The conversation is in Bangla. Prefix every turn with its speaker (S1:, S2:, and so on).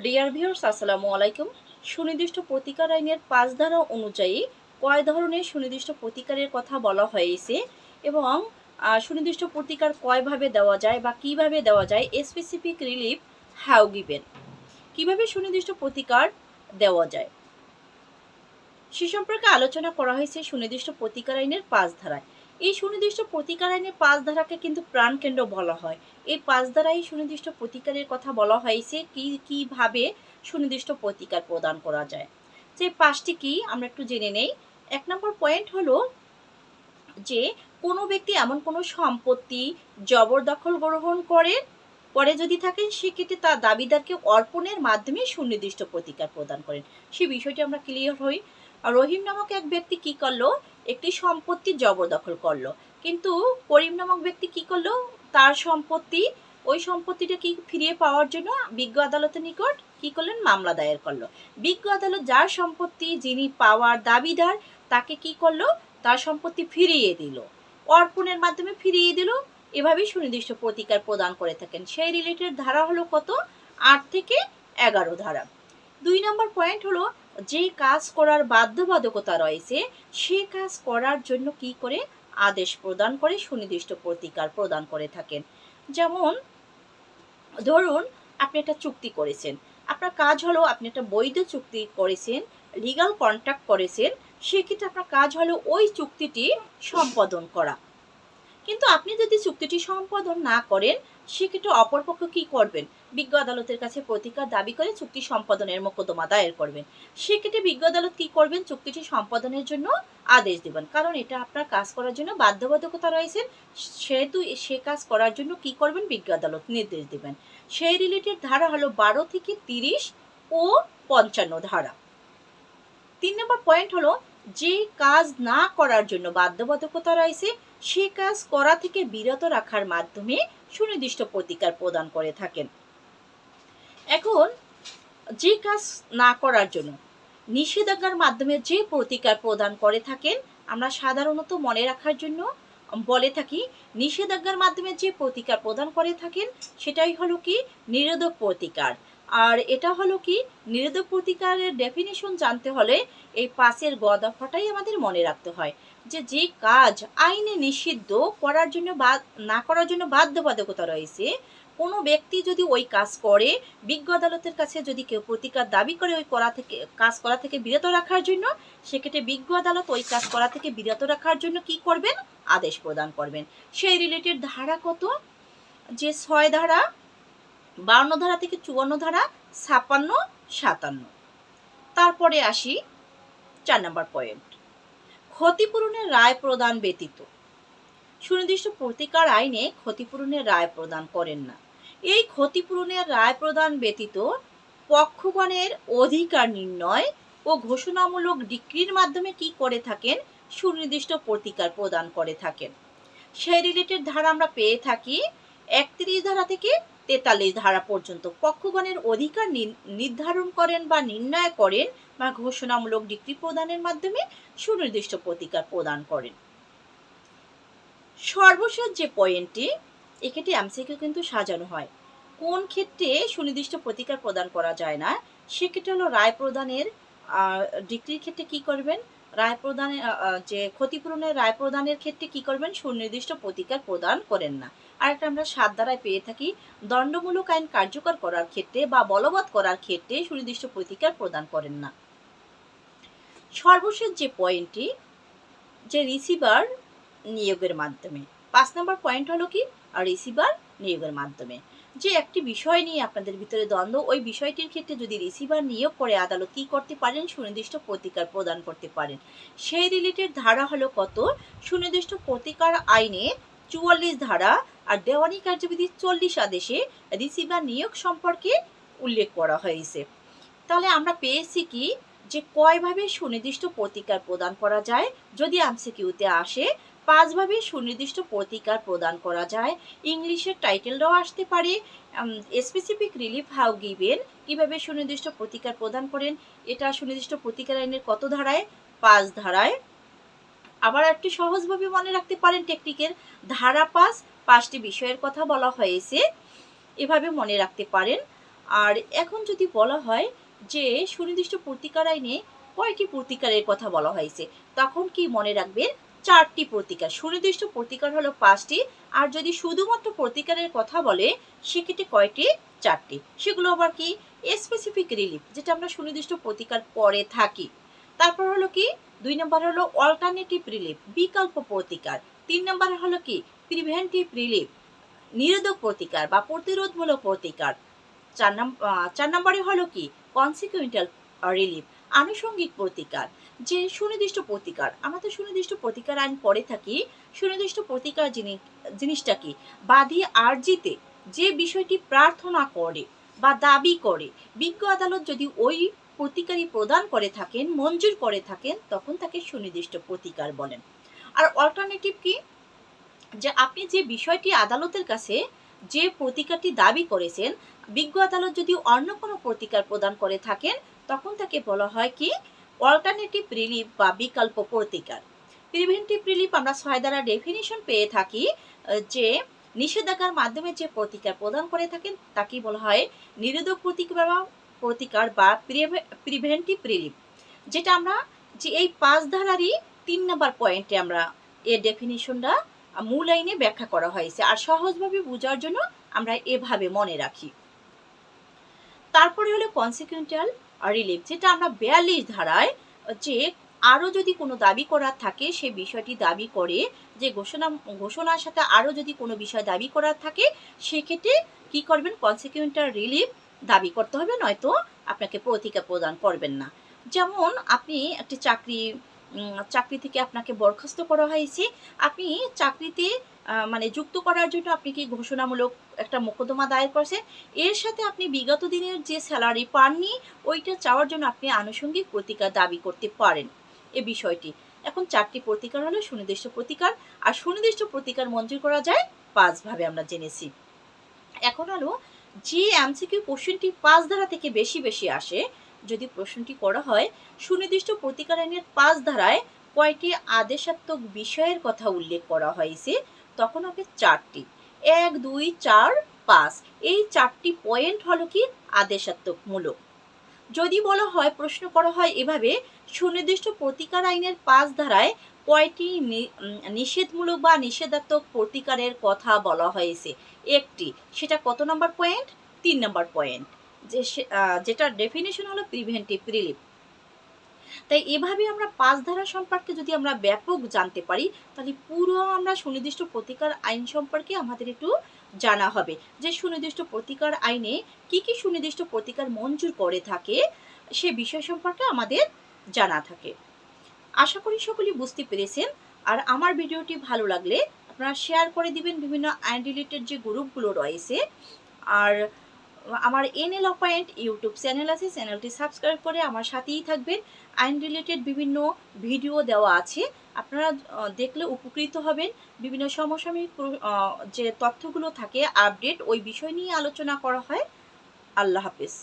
S1: ডিয়ার ভিউয়ার্স, আসসালামু আলাইকুম। সুনির্দিষ্ট প্রতিকার আইনের ৫ ধারা অনুযায়ী কয় ধরনের সুনির্দিষ্ট প্রতিকারের কথা বলা হয়েছে এবং সুনির্দিষ্ট প্রতিকার কয়ভাবে দেওয়া যায় বা কিভাবে দেওয়া যায়, স্পেসিফিক রিলিফ হাউ গিভেন, কিভাবে সুনির্দিষ্ট প্রতিকার দেওয়া যায় সে সম্পর্কে আলোচনা করা হয়েছে সুনির্দিষ্ট প্রতিকার আইনের ৫ ধারায়। এই সুনির্দিষ্ট প্রতিকার আইনের ৫ ধারাকে কিন্তু প্রাণকেন্দ্র বলা হয়। এই ৫ ধারায় সুনির্দিষ্ট প্রতিকারের কথা বলা হয়েছে কিভাবে সুনির্দিষ্ট প্রতিকার প্রদান করা যায়। যে ৫টি কি আমরা একটু জেনে নেই। ১ নম্বর পয়েন্ট হলো যে কোনো ব্যক্তি এমন কোনো সম্পত্তি জবরদখল গ্রহণ করে যদি থাকেন, সেক্ষেত্রে তার দাবিদারকে অর্পণের মাধ্যমে সুনির্দিষ্ট প্রতিকার প্রদান করেন। সে বিষয়টি আমরা ক্লিয়ার হই। আর রহিম নামক এক ব্যক্তি কি করলো, একটি সম্পত্তি জবরদখল করলো, কিন্তু করিম নামক ব্যক্তি কি করলো, তার ওই সম্পত্তিটা কি ফিরিয়ে পাওয়ার জন্য বিজ্ঞ আদালতের নিকট কি করলেন, মামলা দায়ের করলো। বিজ্ঞ আদালত যার সম্পত্তি যিনি পাওয়ার দাবিদার তাকে কি করলো, তার সম্পত্তি ফিরিয়ে দিল, অর্পণের মাধ্যমে ফিরিয়ে দিল। এভাবেই সুনির্দিষ্ট প্রতিকার প্রদান করে থাকেন। সেই রিলেটেড ধারা হলো কত, ৮ থেকে ১১ ধারা। ২ নম্বর পয়েন্ট হলো যে কাজ করার বাধ্যবাধকতা রয়েছে সে কাজ করার জন্য কি করে আদেশ প্রদান করে সুনির্দিষ্ট প্রতিকার প্রদান করে থাকেন। যেমন ধরুন আপনি একটা চুক্তি করেছেন, আপনার কাজ হলো আপনি একটা বৈধ চুক্তি করেছেন, লিগাল কন্ট্রাক্ট করেছেন, সেক্ষেত্রে আপনার কাজ হলো ওই চুক্তিটি সম্পাদন করা। কিন্তু আপনি যদি চুক্তিটি সম্পাদন না করেন, সেক্ষেত্রে অপরপক্ষ কি করবেন, বিজ্ঞ আদালতের কাছে প্রতিকার দাবি করে চুক্তি সম্পাদনের মোকদ্দমা দায়ের করবেন। সেক্ষেত্রে বিজ্ঞ আদালত কি করবেন, চুক্তিটি সম্পাদনের জন্য আদেশ দেবেন, কারণ এটা আপনার কাজ করার জন্য বাধ্যবাধকতা রয়েছে, সেহেতু সে কাজ করার জন্য কি করবেন, বিজ্ঞ আদালত নির্দেশ দেবেন। সেই রিলেটেড ধারা হলো ১২ থেকে ৩০ ও ৫৫ ধারা। ৩ নম্বর পয়েন্ট হলো যে কাজ না করার জন্য বাধ্যবাধকতা রয়েছে সে কাজ করা থেকে বিরত রাখার মাধ্যমে সুনির্দিষ্ট প্রতিকার প্রদান করে থাকেন। এখন যে কাজ না করার জন্য নিষেধাজ্ঞার মাধ্যমে যে প্রতিকার প্রদান করে থাকেন, আমরা সাধারণত মনে রাখার জন্য বলে থাকি নিষেধাজ্ঞার মাধ্যমে যে প্রতিকার প্রদান করে থাকেন সেটাই হলো কি নিরোধক প্রতিকার। আর এটা হলো কি নিরোধক প্রতিকারের ডেফিনিশন জানতে হলে এই ৫-এর গ দফাটাই আমাদের মনে রাখতে হয়, যে কাজ আইনে নিষিদ্ধ করার জন্য বা না করার জন্য বাধ্যবাধকতা রয়েছে, কোনো ব্যক্তি যদি ওই কাজ করে, বিজ্ঞ আদালতের কাছে যদি কেউ প্রতিকার দাবি করে ওই কাজ করা থেকে বিরত রাখার জন্য, সেক্ষেত্রে বিজ্ঞ আদালত ওই কাজ করা থেকে বিরত রাখার জন্য কি করবেন, আদেশ প্রদান করবেন। সেই রিলেটেড ধারা কত, যে ৬ ধারা, ৫২ ধারা থেকে ৫৪ ধারা, ৫৬, ৫৭। তারপরে আসি ৪ নম্বর পয়েন্ট, ক্ষতিপূরণের রায় প্রদান ব্যতীত সুনির্দিষ্ট প্রতিকার আইনে ক্ষতিপূরণের রায় প্রদান করেন না। এই ক্ষতিপূরণের রায় প্রদান ব্যতীত পক্ষগণের অধিকার নির্ণয় ও ঘোষণামূলক ডিক্রির মাধ্যমে কি করে থাকেন, সুনির্দিষ্ট প্রতিকার প্রদান করে থাকেন। সেই রিলেটেড ধারা আমরা পেয়ে থাকি ৩১ ধারা থেকে ৪৩ ধারা পর্যন্ত। পক্ষগণের অধিকার নির্ধারণ করেন বা নির্ণয় করেন বা ঘোষণামূলক ডিক্রি প্রদানের মাধ্যমে সুনির্দিষ্ট প্রতিকার প্রদান করেন। সর্বশেষ যে পয়েন্টটি, এক্ষেত্রে এমসিকিউ কিন্তু সাজানো হয়, কোন ক্ষেত্রে সুনির্দিষ্ট প্রতিকার প্রদান করা যায় না, সেক্ষেত্রে হলো রায় প্রদানের ডিক্রির ক্ষেত্রে কি করবেন, রায় প্রদানের যে ক্ষতিপূরণের রায় প্রদানের ক্ষেত্রে কি করবেন, সুনির্দিষ্ট প্রতিকার প্রদান করেন না। আর একটা আমরা ৭ ধারায় পেয়ে থাকি, দণ্ডমূলক আইন কার্যকর করার ক্ষেত্রে বা বলবৎ করার ক্ষেত্রে সুনির্দিষ্ট প্রতিকার প্রদান করেন না। সর্বশেষ যে পয়েন্টটি, যে রিসিভার নিয়োগের মাধ্যমে, ৫ নম্বর পয়েন্ট হলো কি রিসিভার নিয়োগের মাধ্যমে, যে একটি বিষয় নিয়ে আপনাদের ভিতরে দ্বন্দ্ব, ওই বিষয়টির ক্ষেত্রে যদি রিসিভার নিয়োগ করে আদালত কি করতে পারেন, সুনির্দিষ্ট প্রতিকার প্রদান করতে পারেন। সেই রিলেটেড ধারা হলো কত, সুনির্দিষ্ট প্রতিকার আইনে ৪৪ ধারা আর দেওয়ানি কার্যবিধি ৪০ আদেশে রিসিভার নিয়োগ সম্পর্কে উল্লেখ করা হয়েছে। তাহলে আমরা পেয়েছি কি, যে কয়ভাবে সুনির্দিষ্ট প্রতিকার প্রদান করা যায়, যদি এমসিকিউতে আসে ৫ ভাবে সুনির্দিষ্ট প্রতিকার প্রদান করা যায়। ইংলিশের টাইটেলটাও আসতে পারে, স্পেসিফিক রিলিফ হাউ গিভেন, কিভাবে সুনির্দিষ্ট প্রতিকার প্রদান করেন, এটা সুনির্দিষ্ট প্রতিকার আইনের কত ধারায়, ৫ ধারায়। আবার একটু সহজভাবে মনে রাখতে পারেন টেকনিকের, ধারা ৫, ৫টি বিষয়ের কথা বলা হয়েছে, এভাবে মনে রাখতে পারেন। আর এখন যদি বলা হয় যে সুনির্দিষ্ট প্রতিকার আইনে কয়টি প্রতিকারের কথা বলা হয়েছে, তখন কি মনে রাখবেন 4টি প্রতিকার। সুনির্দিষ্ট প্রতিকার হলো 5টি, আর যদি শুধুমাত্র প্রতিকারের কথা বলে সেক্ষেত্রে কয়টি? 4টি। সেগুলো আবার কি? স্পেসিফিক রিলিফ, যেটা আমরা সুনির্দিষ্ট প্রতিকার পরে থাকি। তারপর হলো কি 2 নম্বর হলো অল্টারনেটিভ রিলিফ, বিকল্প প্রতিকার। 3 নম্বর হলো কি প্রিভেন্টিভ রিলিফ, নিরোধক প্রতিকার বা প্রতিরোধমূলক প্রতিকার। 4 নম্বরে হলো কি কনসিকুয়েন্টাল রিলিফ, আনুষঙ্গিক প্রতিকার। যে সুনির্দিষ্ট প্রতিকার, আমরা তো সুনির্দিষ্ট প্রতিকার আইন পড়ে থাকি। সুনির্দিষ্ট প্রতিকার জিনিসটা কি? বাদী আর্জিতে যে বিষয়টি প্রার্থনা করে বা দাবি করে, বিজ্ঞ আদালত যদি ওই প্রতিকারই প্রদান করে থাকেন, মঞ্জুর করে থাকেন, তখন তাকে সুনির্দিষ্ট প্রতিকার বলেন। আর অল্টারনেটিভ কি? যে আপনি যে বিষয়টি আদালতের কাছে যে প্রতিকারটি দাবি করেছেন, বিজ্ঞ আদালত যদি অন্য কোনো প্রতিকার প্রদান করে থাকেন, তখন তাকে বলা হয় কি অল্টারনেটিভ রিলিফ বা বিকল্প প্রতিকার। প্রিভেন্টিভ রিলিফ আমরা 6 দ্বারা ডেফিনিশন পেয়ে থাকি, যে নিষেধাজ্ঞার মাধ্যমে যে প্রতিকার প্রদান করে থাকেন তাকেই বলা হয় নিরোধক প্রতিকার বা প্রিভেন্টিভ রিলিফ। যেটা আমরা যে এই 5 ধারারই 3 নম্বর পয়েন্টে আমরা এর ডেফিনিশনটা মূল আইনে ব্যাখ্যা করা হয়েছে, আর সহজভাবে বোঝার জন্য আমরা এভাবে মনে রাখি। তারপরে হলো কনসিকুয়েন্টাল রিলিফ, যেটা আমরা 42 ধারায় যে আরও যদি কোনো দাবি করার থাকে, সে বিষয়টি দাবি করে যে ঘোষণার সাথে আরও যদি কোনো বিষয় দাবি করার থাকে, সেক্ষেত্রে কি করবেন? কনসিকুয়েন্টাল রিলিফ দাবি করতে হবে, নয়তো আপনাকে প্রতিকার প্রদান করবেন না। যেমন আপনি একটি চাকরি থেকে আপনাকে বরখাস্ত করা হয়েছে, আপনি চাকরিতে মানে যুক্ত করার জন্য আপনি কি ঘোষণামূলক একটা মোকদ্দমা দায়ের করেছেন, এর সাথে আপনি বিগত দিনের যে স্যালারি পাননি ওইটা চাওয়ার জন্য আপনি আনুষঙ্গিক প্রতিকার দাবি করতে পারেন। এ বিষয়টি এখন 4টি প্রতিকার হলো সুনির্দিষ্ট প্রতিকার, আর সুনির্দিষ্ট প্রতিকার মঞ্জুর করা যায় 5 ভাবে আমরা জেনেছি। এখন হলো যে এমসিকিউ কোশ্চেনটি 5 ধারা থেকে বেশি বেশি আসে, যদি প্রশ্নটি করা হয় সুনির্দিষ্ট প্রতিকার আইনের 5 ধারায় কয়টি আদেশাত্মক বিষয়ের কথা উল্লেখ করা হয়েছে, তখন হবে 4টি। 1, 2, 4, 5 এই 4টি পয়েন্ট হলো কি আদেশাত্মকমূলক। যদি বলা হয়, প্রশ্ন করা হয় এভাবে, সুনির্দিষ্ট প্রতিকার আইনের 5 ধারায় কয়টি নিষেধমূলক বা নিষেধাত্মক প্রতিকারের কথা বলা হয়েছে? একটি। সেটা কত নম্বর পয়েন্ট? 3 নম্বর পয়েন্ট, যেটার ডেফিনেশন হলো প্রিভেন্টিভ রিলিফ। তাই এভাবে আমরা 5 ধারা সম্পর্কে যদি আমরা ব্যাপক জানতে পারি, তাহলে পুরো আমরা সুনির্দিষ্ট প্রতিকার আইন সম্পর্কে আমাদের একটু জানা হবে, যে সুনির্দিষ্ট প্রতিকার আইনে কি কি সুনির্দিষ্ট প্রতিকার মঞ্জুর করে থাকে, সে বিষয় সম্পর্কে আমাদের জানা থাকে। আশা করি সকলেই বুঝতে পেরেছেন। আর আমার ভিডিওটি ভালো লাগলে আপনারা শেয়ার করে দিবেন বিভিন্ন আইন রিলেটেড যে গ্রুপগুলো রয়েছে। আর আমার এনএল পয়েন্ট ইউটিউব চ্যানেল আছে, চ্যানেলটি সাবস্ক্রাইব করে আমার সাথেই থাকবেন। আইন রিলেটেড বিভিন্ন ভিডিও দেওয়া আছে, আপনারা দেখলে উপকৃত হবেন। বিভিন্ন সমসাময়িক যে তথ্যগুলো থাকে আপডেট, ওই বিষয় নিয়ে আলোচনা করা হয়। আল্লাহ হাফেজ।